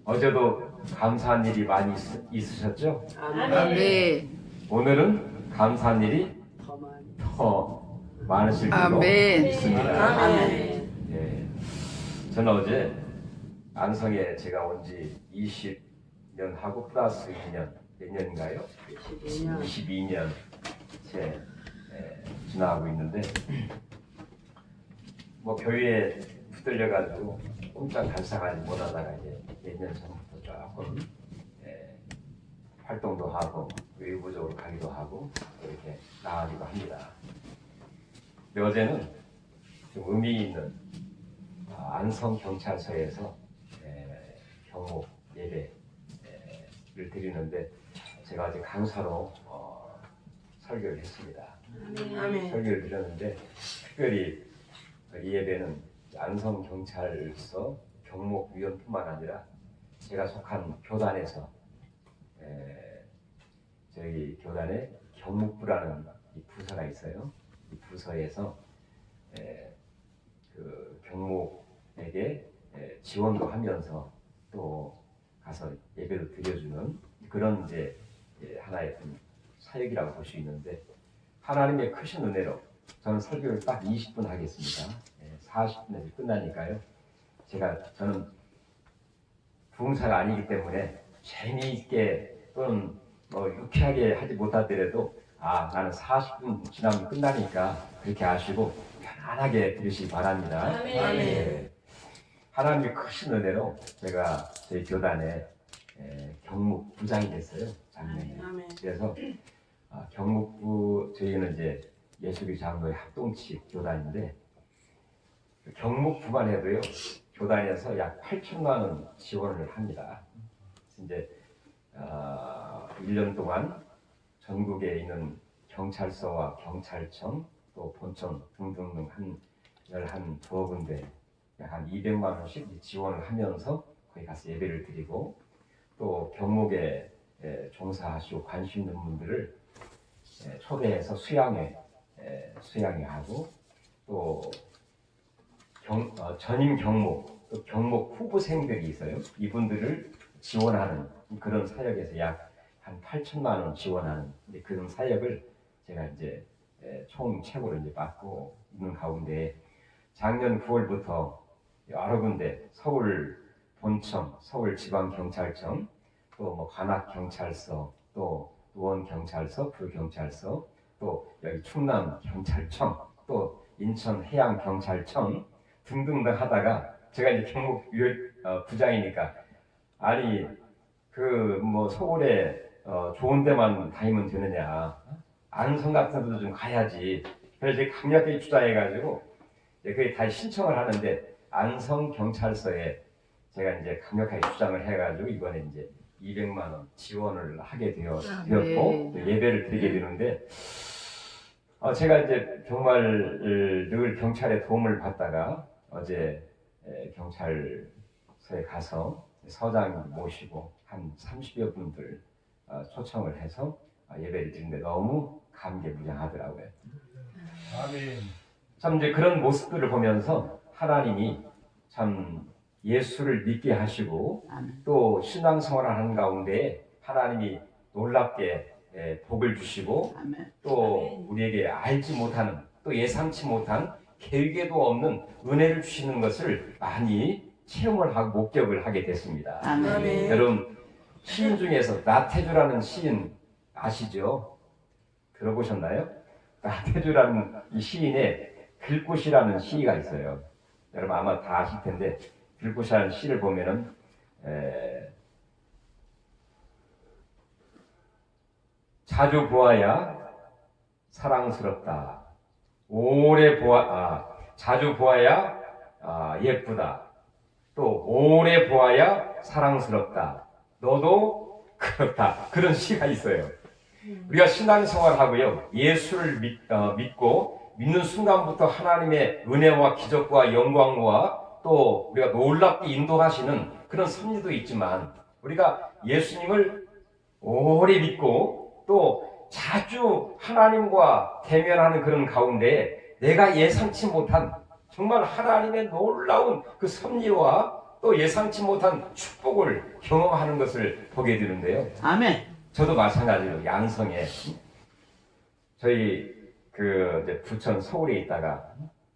어제도 감사한 일이 많이 있으셨죠? 네. 오늘은 감사한 일이 더 많으실 줄로 아멘. 믿습니다. 아멘. 예. 저는 어제 안성에 제가 온 지 20년 하고 플러스 2년, 몇 년인가요? 22년 째 지나가고 있는데 뭐 교회에 붙들려가지고 꼼짝 달싹하지 못하다가 이제 몇 년 전부터 조금 활동도 하고 외부적으로 가기도 하고 이렇게 나가기도 합니다. 근데 어제는 좀 의미 있는 안성 경찰서에서 경목 예배를 드리는데 제가 어제 강사로 설교를 했습니다. 아멘. 설교를 드렸는데 특별히 이 예배는 안성 경찰서 경목위원뿐만 아니라 제가 속한 교단에서 저희 교단에 경목부라는 이 부서가 있어요. 이 부서에서 그 경목에게 지원도 하면서 또 가서 예배도 드려주는 그런 이제 하나의 사역이라고 볼 수 있는데 하나님의 크신 은혜로 저는 설교를 딱 20분 하겠습니다. 40분에서 끝나니까요. 저는 부흥사가 아니기 때문에 재미있게 또는 뭐 유쾌하게 하지 못하더라도 나는 40분 지나면 끝나니까 그렇게 아시고 편안하게 들으시기 바랍니다. 아멘. 하나님의 크신 은혜로 제가 저희 교단에 경목부장이 됐어요. 작년에. 아멘. 그래서 경목부 저희는 이제 예수교 장로의 합동치 교단인데 경목부만 해도요 교단에서 약 8천만 원 지원을 합니다. 이제 1년 동안 전국에 있는 경찰서와 경찰청 또 본청 등등등 한 두어 군데 약 한 200만 원씩 지원을 하면서 거기 가서 예배를 드리고 또 경목에 종사하시고 관심 있는 분들을 초대해서 수양회 하고 또 전임 경목, 또 경목 후보생들이 있어요. 이분들을 지원하는 그런 사역에서 약 한 8천만 원 지원하는 그런 사역을 제가 이제 총 책으로 이제 맡고 있는 가운데 작년 9월부터 여러 군데 서울 본청, 서울 지방경찰청, 또 뭐 관악경찰서, 또 노원경찰서, 부경찰서, 또 여기 충남경찰청, 또 인천해양경찰청 등등등 하다가 제가 이제 경목 부장이니까 아니 그 뭐 서울에 좋은 데만 다니면 되느냐 안성 같은 데도 좀 가야지. 그래서 이제 강력하게 주장해가지고 거기 다시 신청을 하는데 안성 경찰서에 제가 이제 강력하게 주장을 해가지고 이번에 이제 200만 원 지원을 하게 되었고 또 예배를 드리게 되는데 제가 이제 정말 늘 경찰의 도움을 받다가 어제 경찰서에 가서 서장 모시고 한 30여 분들 초청을 해서 예배를 드리는데 너무 감개무량하더라고요. 아멘. 참 이제 그런 모습들을 보면서 하나님이 참 예수를 믿게 하시고 또 신앙생활을 하는 가운데 하나님이 놀랍게 복을 주시고 또 우리에게 알지 못하는 또 예상치 못한 계획에도 없는 은혜를 주시는 것을 많이 체험을 하고 목격을 하게 됐습니다. 아멘. 여러분 시인 중에서 나태주라는 시인 아시죠? 들어보셨나요? 나태주라는 이 시인의 들꽃이라는 시가 있어요. 여러분 아마 다 아실 텐데 들꽃이라는 시를 보면은 자주 보아야 사랑스럽다. 자주 보아야 예쁘다. 또 오래 보아야 사랑스럽다. 너도 그렇다. 그런 시가 있어요. 우리가 신앙생활하고요 예수를 믿고 믿는 순간부터 하나님의 은혜와 기적과 영광과 또 우리가 놀랍게 인도하시는 그런 섭리도 있지만 우리가 예수님을 오래 믿고 또 자주 하나님과 대면하는 그런 가운데 내가 예상치 못한 정말 하나님의 놀라운 그 섭리와 또 예상치 못한 축복을 경험하는 것을 보게 되는데요. 아멘. 저도 마찬가지로 양성에 저희 이제 부천 서울에 있다가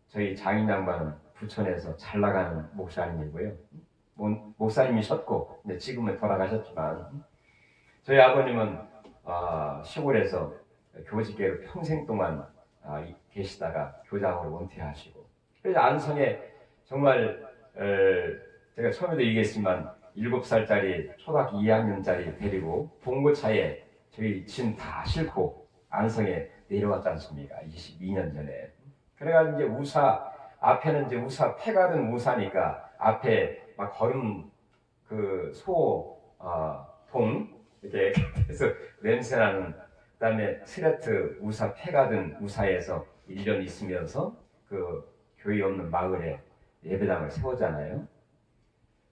저희 장인 양반은 부천에서 잘 나가는 목사님이고요. 목사님이셨고 지금은 돌아가셨지만 저희 아버님은 시골에서 교직계로 평생 동안 계시다가 교장으로 은퇴하시고 그래서 안성에 정말 제가 처음에도 얘기했지만 7살짜리 초등학교 2학년짜리 데리고 봉고차에 저희 짐 다 싣고 안성에 내려왔지 않습니까? 22년 전에. 그래가지고 이제 우사 앞에는 이제 우사 폐가 든 우사니까 앞에 막 걸음 동 이렇게 해서 냄새나는 그다음에 스레트 우사 폐가 든 우사에서 1년 있으면서 그 교회 없는 마을에 예배당을 세우잖아요.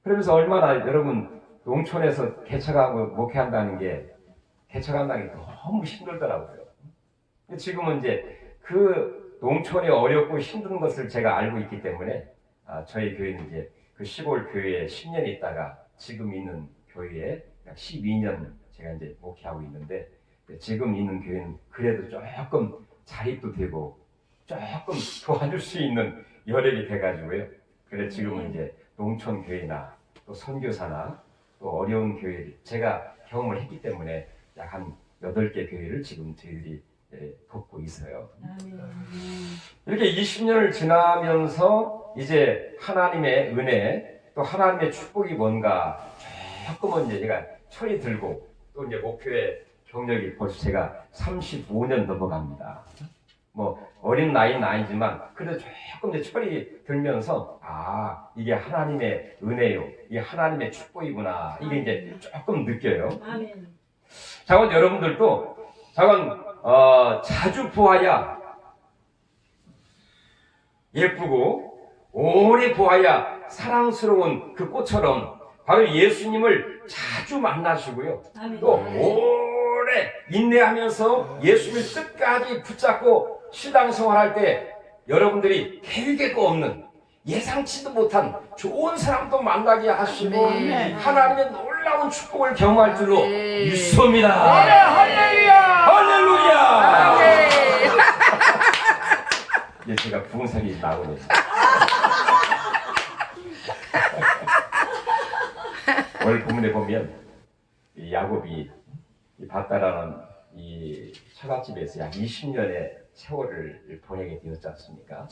그러면서 얼마나 여러분 농촌에서 개척하고 목회한다는 게 너무 힘들더라고요. 지금은 이제 그 농촌이 어렵고 힘든 것을 제가 알고 있기 때문에 저희 교회는 이제 그 시골 교회에 10년 있다가 지금 있는 교회에 약 12년 제가 이제 목회하고 있는데 지금 있는 교회는 그래도 조금 자립도 되고 조금 도와줄 수 있는 여력이 돼가지고요. 그래 지금은 이제 농촌 교회나 또 선교사나 또 어려운 교회를 제가 경험을 했기 때문에 약 한 8개 교회를 지금 저희들이 돕고 있어요. 이렇게 20년을 지나면서 이제 하나님의 은혜 또 하나님의 축복이 뭔가 조금은 이제 제가 철이 들고 또 이제 목표의 경력이 벌써 제가 35년 넘어갑니다. 뭐 어린 나이는 아니지만 그래도 조금 이제 철이 들면서 이게 하나님의 은혜요, 이게 하나님의 축복이구나 이게 이제 조금 느껴요. 아멘. 자건 여러분들도 자주 보아야 예쁘고 오래 보아야 사랑스러운 그 꽃처럼 바로 예수님을 자주 만나시고요. 아멘. 또 오래 인내하면서 예수님을 끝까지 붙잡고 신앙생활할 때 여러분들이 계획도 없는 예상치도 못한 좋은 사람도 만나게 하시고 아멘. 하나님의 놀라운 축복을 경험할 줄로 아멘. 믿습니다. 할렐루야! 할렐루야! 이제 제가 부흥살이 나오네요. 오늘 본문에 보면 이 야곱이 이 밧다라는 이 처갓집에서 약 20년의 세월을 보내게 되었지 않습니까?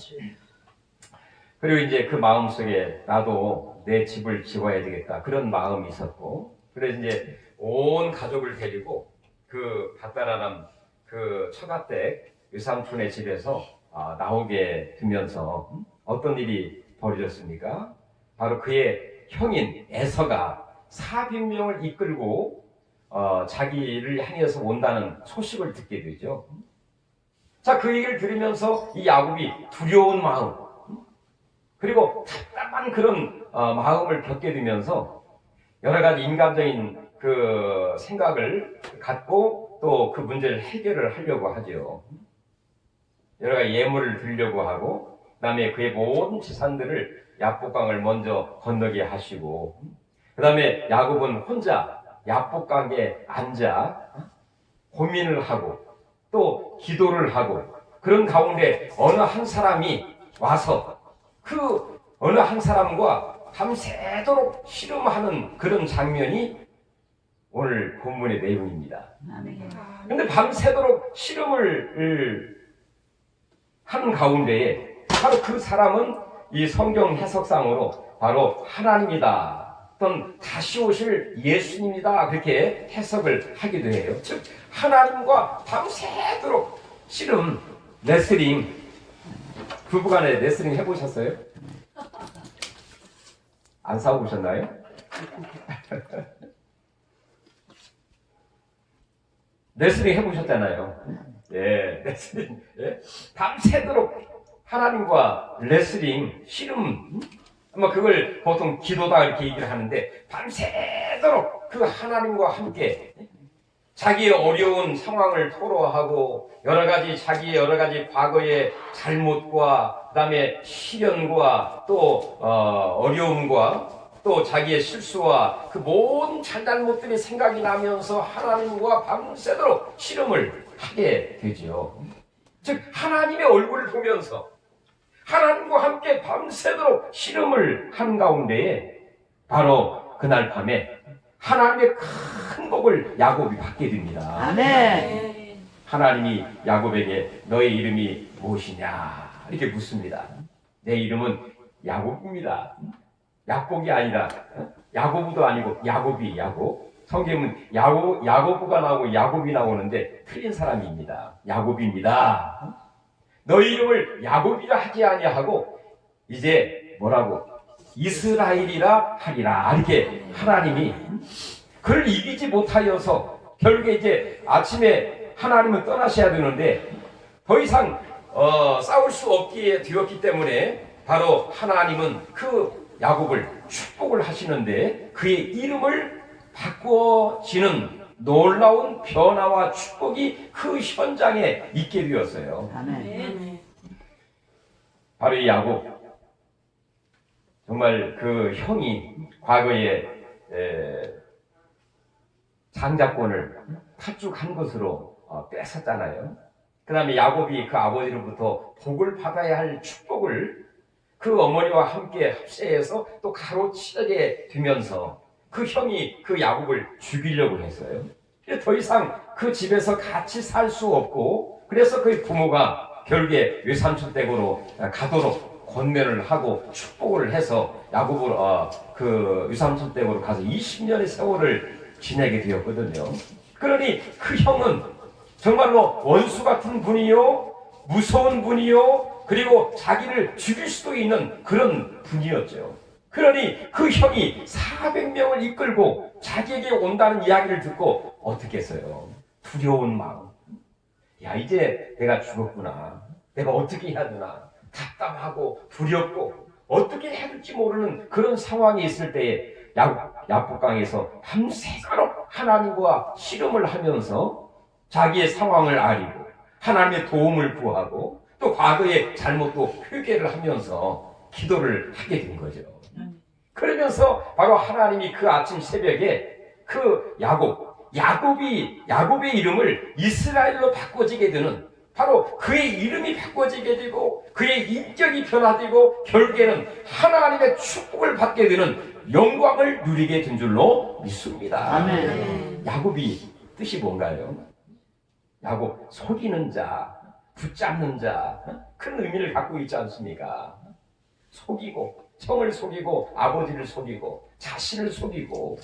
그리고 이제 그 마음속에 나도 내 집을 지어야 되겠다 그런 마음이 있었고 그래서 이제 온 가족을 데리고 그 밧다라는 그 처갓댁 외삼촌의 집에서 나오게 되면서 어떤 일이 벌어졌습니까? 바로 그의 형인 에서가 400명을 이끌고 자기를 향해서 온다는 소식을 듣게 되죠. 자, 그 얘기를 들으면서 이 야곱이 두려운 마음 그리고 답답한 그런 마음을 겪게 되면서 여러 가지 인간적인 그 생각을 갖고 또 그 문제를 해결을 하려고 하죠. 여러 가지 예물을 드리려고 하고 그다음에 그의 모든 재산들을 야복강을 먼저 건너게 하시고 그다음에 야곱은 혼자 야복강에 앉아 고민을 하고 또 기도를 하고 그런 가운데 어느 한 사람이 와서 그 어느 한 사람과 밤새도록 씨름하는 그런 장면이 오늘 본문의 내용입니다. 그런데 밤새도록 씨름을 하는 가운데에 바로 그 사람은 이 성경 해석상으로 바로 하나님이다 또는 다시 오실 예수님이다 그렇게 해석을 하기도 해요. 즉 하나님과 밤새도록 씨름 레슬링 부부간에 레슬링 해보셨어요? 안 싸워보셨나요? 레슬링 해보셨잖아요. 예, 레슬링. 예? 밤새도록 하나님과 레슬링, 씨름. 아마 그걸 보통 기도다 이렇게 얘기를 하는데 밤새도록 그 하나님과 함께 자기의 어려운 상황을 토로하고 자기의 여러 가지 과거의 잘못과 그다음에 시련과 또 어려움과 또 자기의 실수와 그 모든 잘잘못들이 생각이 나면서 하나님과 밤새도록 씨름을 하게 되지요. 즉 하나님의 얼굴을 보면서 하나님과 함께 밤새도록 씨름을 한 가운데에 바로 그날 밤에 하나님의 큰 복을 야곱이 받게 됩니다. 아멘. 하나님이 야곱에게 너의 이름이 무엇이냐 이렇게 묻습니다. 내 이름은 야곱입니다. 야곱이 아니라 야고보도 아니고 야곱이 야곱. 성경은 야고보가 나오고 야곱이 나오는데 틀린 사람입니다. 야곱입니다. 너희 이름을 야곱이라 하지 아니하고 이제 뭐라고 이스라엘이라 하리라. 이렇게 하나님이 그를 이기지 못하여서 결국에 이제 아침에 하나님은 떠나셔야 되는데 더 이상 싸울 수 없게 되었기 때문에 바로 하나님은 그 야곱을 축복을 하시는데 그의 이름을 바꿔지는 놀라운 변화와 축복이 그 현장에 있게 되었어요. 아멘. 바로 이 야곱, 정말 그 형이 과거에 장자권을 파죽한 것으로 뺏었잖아요. 그 다음에 야곱이 그 아버지로부터 복을 받아야 할 축복을 그 어머니와 함께 합세해서 또 가로치게 되면서 그 형이 그 야곱을 죽이려고 했어요. 더 이상 그 집에서 같이 살 수 없고 그래서 그 부모가 결국에 외삼촌 댁으로 가도록 권면을 하고 축복을 해서 야곱을 그 외삼촌 댁으로 가서 20년의 세월을 지내게 되었거든요. 그러니 그 형은 정말로 원수 같은 분이요, 무서운 분이요, 그리고 자기를 죽일 수도 있는 그런 분이었죠. 그러니 그 형이 400명을 이끌고 자기에게 온다는 이야기를 듣고 어떻게 했어요? 두려운 마음. 야, 이제 내가 죽었구나. 내가 어떻게 해야 되나. 답답하고 두렵고 어떻게 해야 될지 모르는 그런 상황이 있을 때에 야복강에서 밤새도록 하나님과 씨름을 하면서 자기의 상황을 아리고 하나님의 도움을 구하고 또 과거의 잘못도 회개를 하면서 기도를 하게 된 거죠. 그러면서 바로 하나님이 그 아침 새벽에 그 야곱의 이름을 이스라엘로 바꿔지게 되는 바로 그의 이름이 바꿔지게 되고 그의 인격이 변화되고 결국에는 하나님의 축복을 받게 되는 영광을 누리게 된 줄로 믿습니다. 아멘. 야곱이 뜻이 뭔가요? 야곱, 속이는 자, 붙잡는 자, 그런 의미를 갖고 있지 않습니까? 속이고 형을 속이고 아버지를 속이고 자신을 속이고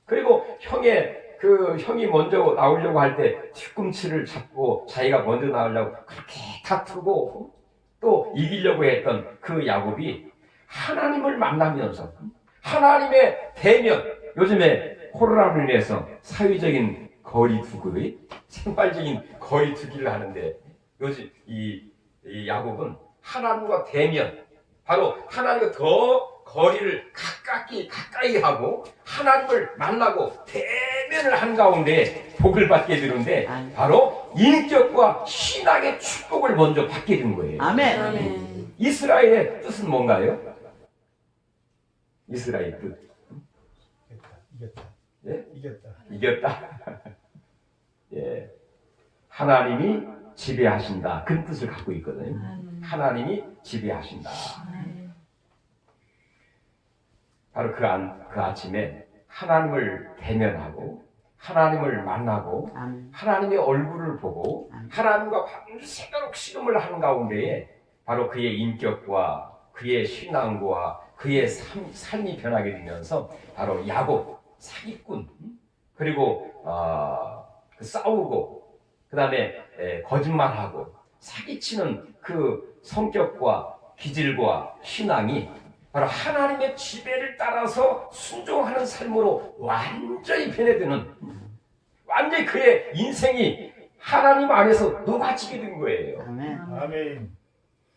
그리고 형이 먼저 나오려고 할 때 뒤꿈치를 잡고 자기가 먼저 나오려고 그렇게 다투고 또 이기려고 했던 그 야곱이 하나님을 만나면서 하나님의 대면, 요즘에 코로나로 인해서 사회적인 거리두기, 생활적인 거리두기를 하는데 요즘 이 야곱은 하나님과 대면, 바로 하나님과 더 거리를 가까이 하고 하나님을 만나고 대면을 한 가운데 복을 받게 되는데 바로 인격과 신앙의 축복을 먼저 받게 된 거예요. 아멘. 이스라엘의 뜻은 뭔가요? 이스라엘 뜻. 이겼다. 예? 이겼다. 이겼다. 예. 하나님이 지배하신다. 그 뜻을 갖고 있거든요. 하나님이 지배하신다. 바로 그 아침에 하나님을 대면하고 하나님을 만나고 하나님의 얼굴을 보고 하나님과 밤새도록 씨름을 하는 가운데에 바로 그의 인격과 그의 신앙과 그의 삶이 변하게 되면서 바로 야곱, 사기꾼, 그리고 싸우고 그 다음에 거짓말하고 사기치는 그 성격과 기질과 신앙이 바로 하나님의 지배를 따라서 순종하는 삶으로 완전히 변해드는, 완전히 그의 인생이 하나님 안에서 녹아지게 된 거예요. 아멘.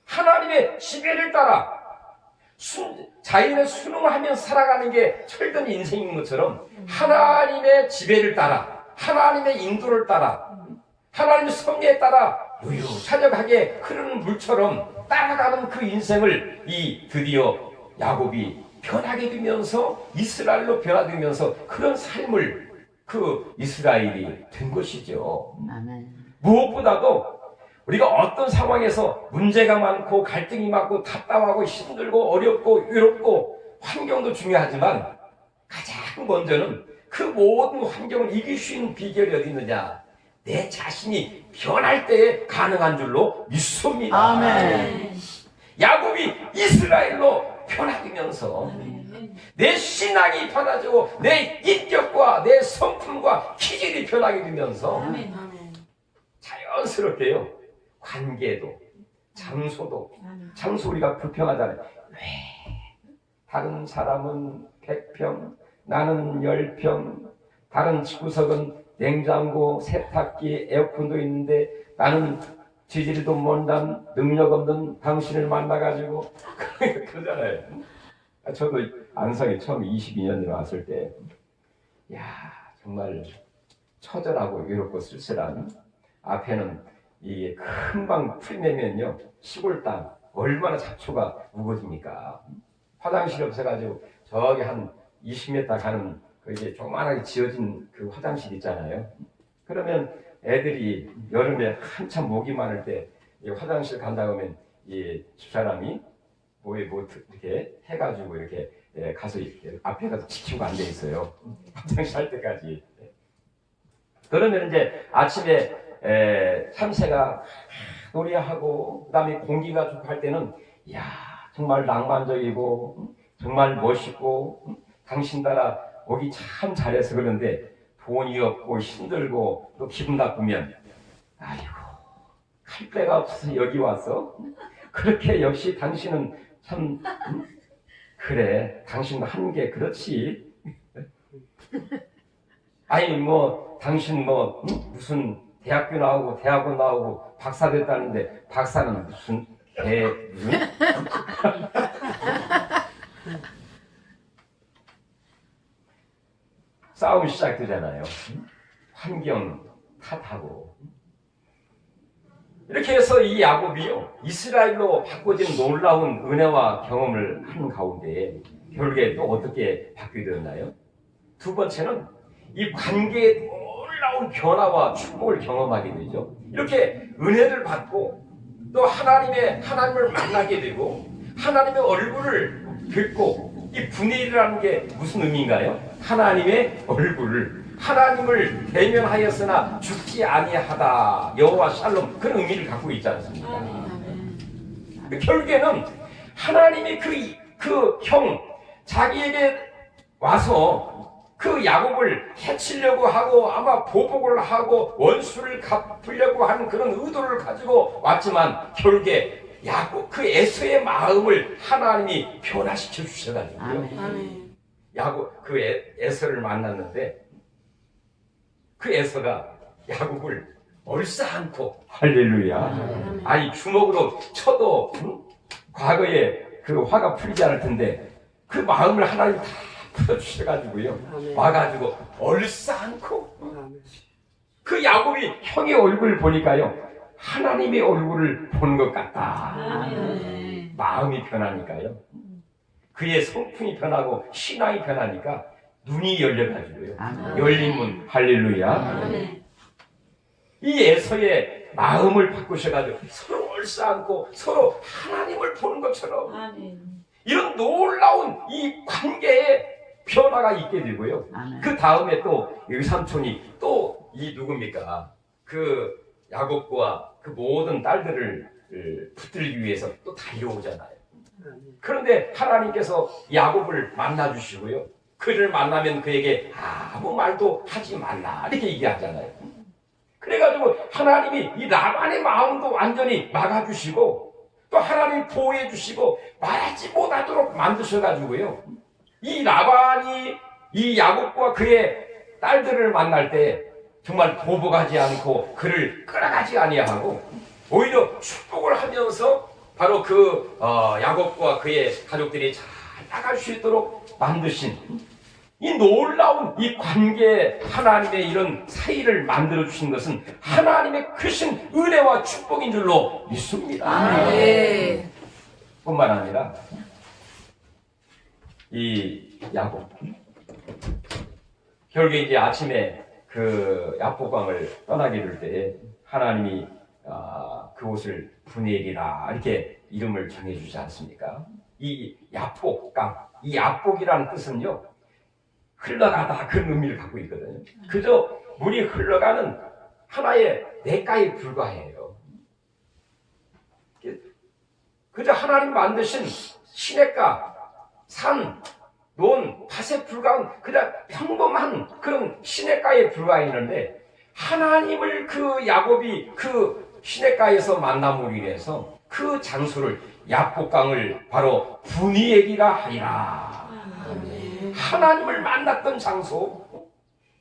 하나님의 지배를 따라 자연에 순응하며 살아가는 게 철든 인생인 것처럼 하나님의 지배를 따라 하나님의 인도를 따라 하나님의 섭리에 따라 유유자적하게 흐르는 물처럼 따라가는 그 인생을 드디어 야곱이 변하게 되면서 이스라엘로 변화되면서 그런 삶을 그 이스라엘이 된 것이죠. 아멘. 무엇보다도 우리가 어떤 상황에서 문제가 많고 갈등이 많고 답답하고 힘들고 어렵고 외롭고 환경도 중요하지만 가장 먼저는 그 모든 환경을 이길 수 있는 비결이 어디 있느냐? 내 자신이 변할 때에 가능한 줄로 믿습니다. 아멘. 야곱이 이스라엘로 변화되면서 내 신앙이 변화되고 내 인격과 내 성품과 기질이 변하게 되면서 아멘. 자연스럽게요. 관계도 장소도 아멘. 장소 우리가 불평하잖아요. 왜 다른 사람은 100평 나는 10평 다른 집구석은 냉장고 세탁기 에어컨도 있는데 나는 지질도 못난 능력 없는 당신을 만나가지고 그러잖아요. 저도 안성에 처음 22년 전에 왔을 때 야 정말 처절하고 외롭고 쓸쓸한 앞에는 이게 금방 풀매면요 시골 땅 얼마나 잡초가 우거집니까. 화장실이 없어가지고 저기 한 20m 가는 그 이제 조그만하게 지어진 그 화장실 있잖아요. 그러면 애들이 여름에 한참 목이 마를 때 화장실 간다고 하면 이 집사람이 뭐 이렇게 해가지고 이렇게 가서 이렇게 앞에 가서 지키고 앉아 있어요. 화장실 할 때까지. 그러면 이제 아침에 참새가 노래하고 그다음에 공기가 좋고 할 때는 야 정말 낭만적이고 정말 멋있고 당신 따라 오기 참 잘해서 그런데 돈이 없고 힘들고 또 기분 나쁘면 아이고 갈 데가 없어서 여기 왔어. 그렇게 역시 당신은 참 그래 당신 한 게 그렇지. 아니 뭐 당신 뭐 무슨 대학교 나오고 대학원 나오고 박사 됐다는데 박사는 무슨 싸움 시작되잖아요. 환경 탓하고 이렇게 해서 이 야곱이요 이스라엘로 바꿔진 놀라운 은혜와 경험을 하는 가운데 결국에 또 어떻게 바뀌게 되었나요? 두 번째는 이 관계의 놀라운 변화와 축복을 경험하게 되죠. 이렇게 은혜를 받고 또 하나님을 만나게 되고 하나님의 얼굴을 뵙고 이 분일이라는 게 무슨 의미인가요? 하나님의 하나님을 대면하였으나 죽지 아니하다 여호와 샬롬 그런 의미를 갖고 있지 않습니까? 결국에는 하나님이 그 형 자기에게 와서 그 야곱을 해치려고 하고 아마 보복을 하고 원수를 갚으려고 하는 그런 의도를 가지고 왔지만 결국에 야곱 그 에서의 마음을 하나님이 변화시켜 주셔가지고요. 아멘. 야곱 그 에서를 만났는데 그 에서가 야곱을 얼싸안고 할렐루야. 아니 주먹으로 쳐도 과거에 그 화가 풀리지 않을 텐데 그 마음을 하나님 다 풀어주셔가지고요. 와가지고 얼싸안고 그 야곱이 형의 얼굴을 보니까요 하나님의 얼굴을 보는 것 같다. 마음이 변하니까요. 그의 성품이 변하고 신앙이 변하니까 눈이 열려가지고요. 열린 문 할렐루야. 이 에서의 마음을 바꾸셔가지고 서로 얼싸안고 서로 하나님을 보는 것처럼 이런 놀라운 이 관계의 변화가 있게 되고요. 그 다음에 또 삼촌이 또 이 누굽니까? 그 야곱과 그 모든 딸들을 붙들기 위해서 또 달려오잖아요. 그런데 하나님께서 야곱을 만나주시고요. 그를 만나면 그에게 아무 말도 하지 말라 이렇게 얘기하잖아요. 그래가지고 하나님이 이 라반의 마음도 완전히 막아주시고 또 하나님이 보호해 주시고 말하지 못하도록 만드셔가지고요. 이 라반이 이 야곱과 그의 딸들을 만날 때 정말 보복하지 않고 그를 끌어가지 아니하고 오히려 축복을 하면서 바로 그 야곱과 그의 가족들이 잘 나갈 수 있도록 만드신 이 놀라운 이 관계 하나님의 이런 사이를 만들어 주신 것은 하나님의 크신 은혜와 축복인 줄로 믿습니다. 뿐만 아니라 이 야곱. 결국에 이제 아침에 그 야복강을 떠나게 될 때 하나님이 그곳을 분해리라 이렇게 이름을 정해주지 않습니까? 이 야복강, 이 야복이라는 뜻은요 흘러가다 그런 의미를 갖고 있거든요. 그저 물이 흘러가는 하나의 냇가에 불과해요. 그저 하나님 만드신 시냇가, 산, 논, 밭에 불과한 그냥 평범한 그런 시냇가에 불과했는데 하나님을 그 야곱이 그 시냇가에서 만남으로 인해서 그 장소를 야복강을 바로 분이에기라 하리라. 하나님을 만났던 장소,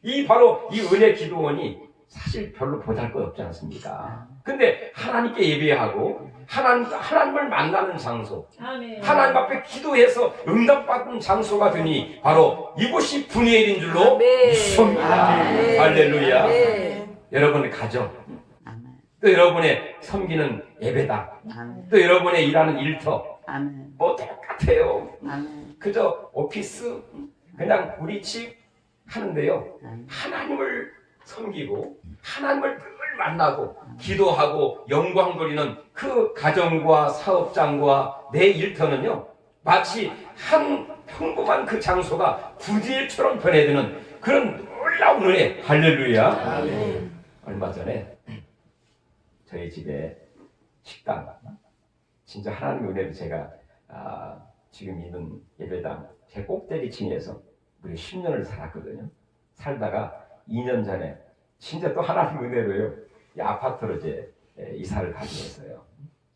이 바로 이 은혜 기도원이 사실 별로 보잘것없지 않습니까? 근데 하나님께 예배하고 하나님을 만나는 장소, 하나님 앞에 기도해서 응답받은 장소가 되니 바로 이곳이 분이엘인 줄로 믿습니다. 할렐루야. 여러분의 가정, 또 여러분의 섬기는 예배당, 또 여러분의 일하는 일터 뭐 똑같아요. 그저 오피스 그냥 우리 집 하는데요 하나님을 섬기고 하나님을 늘 만나고 기도하고 영광 돌리는 그 가정과 사업장과 내 일터는요 마치 한 평범한 그 장소가 부디일처럼 변해드는 그런 놀라운 은혜. 할렐루야. 얼마 전에 저희 집에 식당 진짜 하나님의 은혜로 제가 지금 있는 예배당 제 꼭대기층에서 우리 10년을 살았거든요. 살다가 2년 전에 진짜 또 하나님 은혜로요 이 아파트로 이제 이사를 가게 됐어요.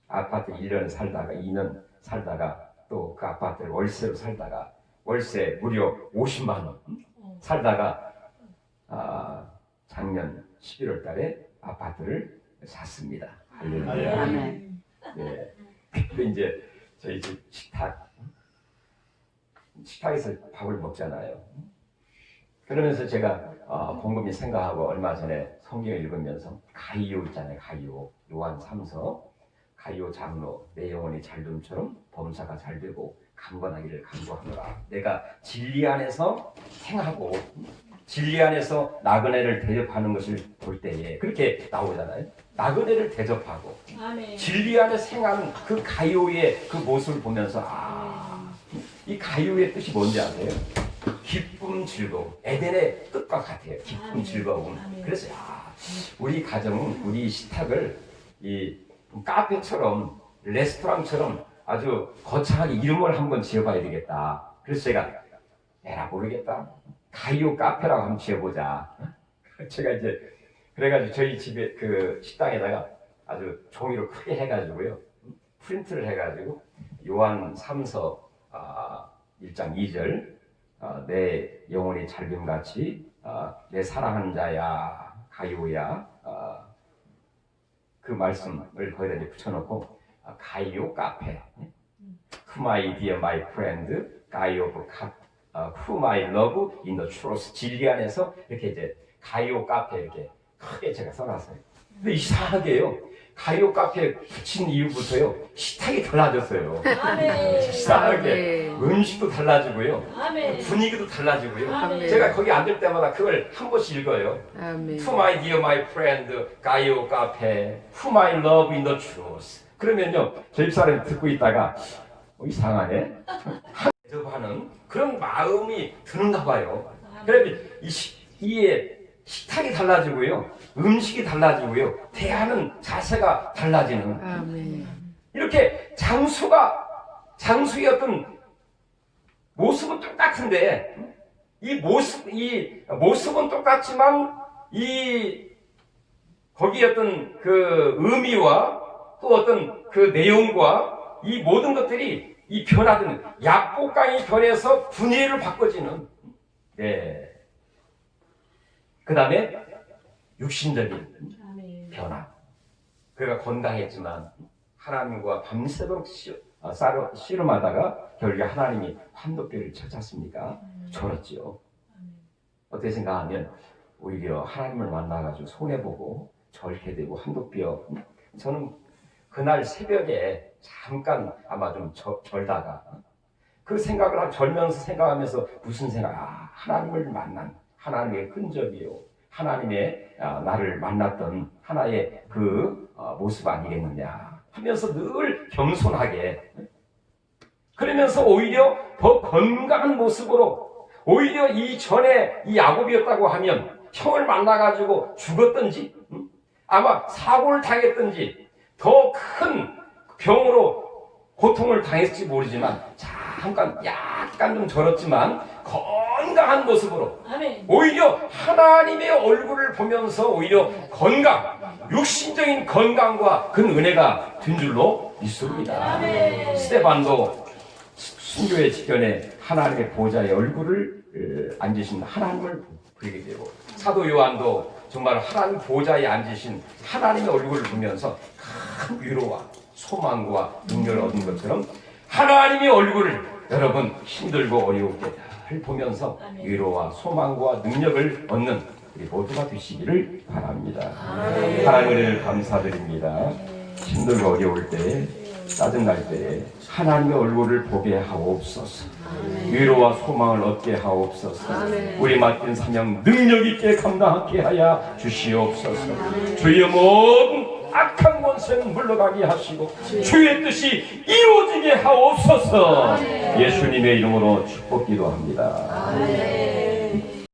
아파트 1년 살다가 2년 살다가 또 그 아파트를 월세로 살다가 월세 무려 50만 원 살다가 작년 11월 달에 아파트를 샀습니다. 할렐루야. 네. 근데 이제 저희 집 식탁에서 밥을 먹잖아요. 그러면서 제가 곰곰이 생각하고 얼마 전에 성경을 읽으면서 가이오 있잖아요. 가이오 요한 3서 가이오 장로 내 영혼이 잘됨처럼 범사가 잘되고 강건하기를 간구하노라. 내가 진리 안에서 행하고 진리 안에서 나그네를 대접하는 것을 볼 때에 그렇게 나오잖아요. 나그네를 대접하고 진리 안에서 행하는 그 가이오의 그 모습을 보면서 이 가이오의 뜻이 뭔지 아세요? 기쁨, 즐거움. 에덴의 뜻과 같아요. 기쁨, 즐거움. 그래서 우리 가정은 우리 식탁을 이 카페처럼 레스토랑처럼 아주 거창하게 이름을 한번 지어봐야 되겠다. 그래서 제가 에라 모르겠다. 가이오 카페라고 한번 지어보자. 제가 이제 그래가지고 저희 집에 그 식당에다가 아주 종이로 크게 해가지고요 프린트를 해가지고 요한 3서 1장 2절 내 영혼이 잘됨같이 내 사랑하는 자야 가이오야 그 말씀을 거기다 이제 붙여놓고 가이오 카페 Whom I dear my friend 가이오 Whom I love in the truth 진리 안에서 이렇게 이제 가이오 카페 이렇게 크게 제가 써놨어요. 근데 이상하게요 가이오 카페 붙인 이후부터요 식탁이 달라졌어요. 이상하게 음식도 달라지고요 분위기도 달라지고요 제가 거기 앉을 때마다 그걸 한 번씩 읽어요. Whom I dear my friend 가이오 카페 Whom I love in the truth. 그러면요 저 집사람이 듣고 있다가 이상하네 대접하는 그런 마음이 드는가 봐요. 그래서 이 식탁이 달라지고요 음식이 달라지고요 대하는 자세가 달라지는 이렇게 장수의 어떤 모습은 똑같은데 이 모습은 똑같지만 거기 어떤 그 의미와 또 어떤 그 내용과 이 모든 것들이 이 변화되는 약복강이 변해서 분위기를 바꿔지는 그 다음에 육신적인 변화. 그가 건강했지만 하나님과 밤새도록 씨름하다가 결국에 하나님이 환도뼈를 찾았습니까? 졸었지요. 어떻게 생각하면 오히려 하나님을 만나가지고 손해보고 절게 되고 환도뼈. 저는 그날 새벽에 잠깐 아마 좀 절다가 그 생각을 하고 절면서 생각하면서 무슨 생각? 하나님을 만난 하나님의 흔적이요. 하나님의 나를 만났던 하나의 그 모습 아니겠느냐 하면서 늘 겸손하게, 그러면서 오히려 더 건강한 모습으로, 오히려 이전에 이 야곱이었다고 하면 형을 만나가지고 죽었든지 아마 사고를 당했든지 더 큰 병으로 고통을 당했을지 모르지만 잠깐 약간 좀 절었지만 건강한 모습으로, 아멘. 오히려 하나님의 얼굴을 보면서 오히려 건강, 육신적인 건강과 그 은혜가 된 줄로 믿습니다. 아멘. 스데반도 순교의 직전에 하나님의 보좌의 얼굴을 앉으신 하나님을 보게 되고, 사도 요한도 정말 하나님 보좌에 앉으신 하나님의 얼굴을 보면서 큰 위로와 소망과 능력을 얻은 것처럼 하나님의 얼굴을 여러분 힘들고 어려울 때를 보면서 위로와 소망과 능력을 얻는 우리 모두가 되시기를 바랍니다. 하나님 은혜를 감사드립니다. 힘들고 어려울 때, 짜증날 때 하나님의 얼굴을 보게 하옵소서. 위로와 소망을 얻게 하옵소서. 우리 맡긴 사명 능력 있게 감당하게 하여 주시옵소서. 주의 모든 악한 권세는 물러가게 하시고 주의 뜻이 이루어지게 하옵소서. 예수님의 이름으로 축복 기도합니다.